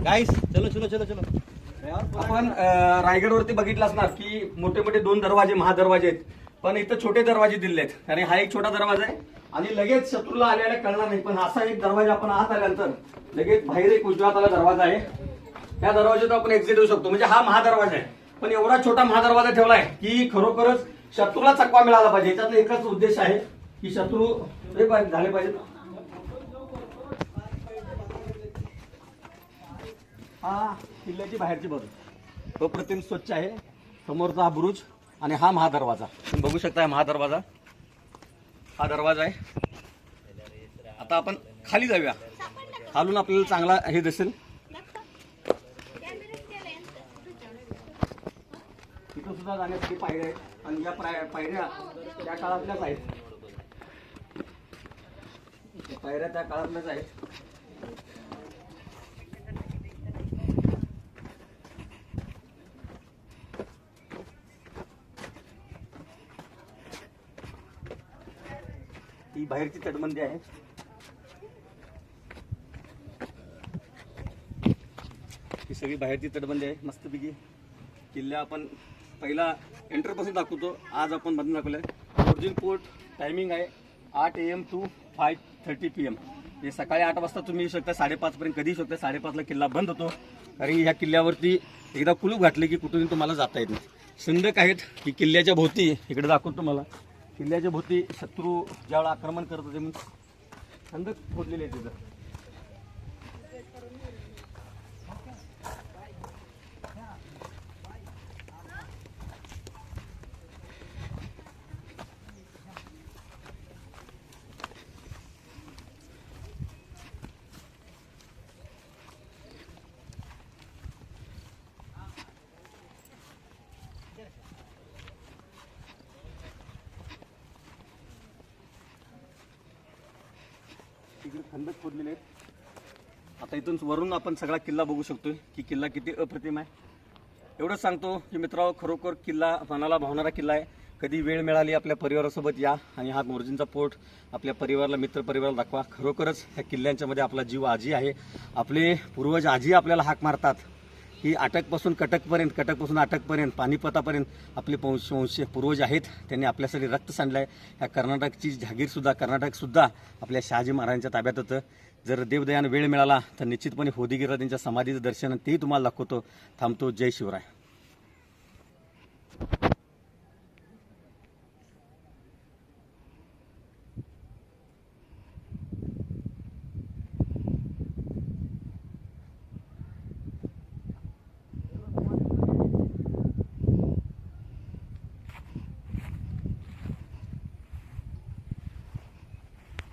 Guys चलो चलो चलो चलो. आपण रायगडवरती बघितलं असणार की मोठे मोठे 2 दरवाजे महादरवाजे आहेत, पण इथं छोटे दरवाजे दिले आहेत. आणि हा एक छोटा दरवाजा आहे आणि लगेच शत्रूला आल्याला कळणार नाही. पण असा एक दरवाजा आपण आत आल्यानंतर लगेच बाहेर एक उजव्या हाताला दरवाजा आहे. त्या दरवाजातून आपण एक्झिट होऊ शकतो. म्हणजे हा महादरवाजा आहे, पण एवढा छोटा महादरवाजा ठेवलाय की खरोखरच शत्रूला चकवा मिळाला पाहिजे. याच्यातला एकच उद्देश आहे की शत्रू झाले पाहिजेत. हा किल्ल्याची बाहेरची बाजू अप्रतिम स्वच्छ आहे. समोरचा हा बुरुज आणि हा महादरवाजा तुम्ही बघू शकता. महादरवाजा हा दरवाजा आहे. आता आपण खाली जाऊया. खालून आपल्याला चांगला हे दिसेल. तिथं सुद्धा जाण्यासाठी पायऱ्या आहेत आणि या पायऱ्या त्या काळातल्याच आहेत. पायऱ्या त्या काळातल्याच आहेत. ही बाहेरची तटबंदी आहे. ही सगळी बाहेरची तटबंदी आहे. मस्तपैकी किल्ला आपण पहिला एंटरपासून दाखवतो. आज आपण बंद दाखवलंय. ओरिजिन पोर्ट टायमिंग आहे 8 AM to 5:30 PM. हे सकाळी 8 वाजता तुम्ही येऊ शकता, 5:30 पर्यंत कधी येऊ शकता. 5:30ला किल्ला बंद होतो. कारण ह्या किल्ल्यावरती एकदा कुलूप घातले की कुठून तुम्हाला जाता येत नाही. सिंधक आहेत की किल्ल्याच्या भोवती इकडे दाखवतो तुम्हाला. किल्ल्याच्या भोवती शत्रू ज्यावेळेला आक्रमण करत होते म्हणून खंदक खोदलेले आहेत तिथं. तिकडे खंदक खोदलेले आहेत. आता इथून वरून आपण सगळा किल्ला बघू शकतोय की किल्ला किती अप्रतिम आहे. एवढंच सांगतो की मित्रांनो, खरोखर किल्ला मनाला भावणारा किल्ला आहे. कधी वेळ मिळाली आपल्या परिवारासोबत या आणि हा मोर्जिनचा पोर्ट आपल्या परिवाराला, मित्र परिवाराला दाखवा. खरोखरच ह्या किल्ल्यांच्यामध्ये आपला जीव आजी आहे. आपले पूर्वज आजी आपल्याला हाक मारतात की अटकपासून कटकपर्यंत, कटकपासून अटकपर्यंत, पानिपतापर्यंत आपले वंश पूर्वज आहेत. त्यांनी आपल्यासाठी रक्त सांडलं आहे. ह्या कर्नाटकची जहागीरसुद्धा, कर्नाटकसुद्धा आपल्या शहाजी महाराजांच्या ताब्यात होतं. जर देवदयानं वेळ मिळाला तर निश्चितपणे होदिगिरा त्यांच्या समाधीचं दर्शन तेही तुम्हाला दाखवतो. थांबतो. जय शिवराय.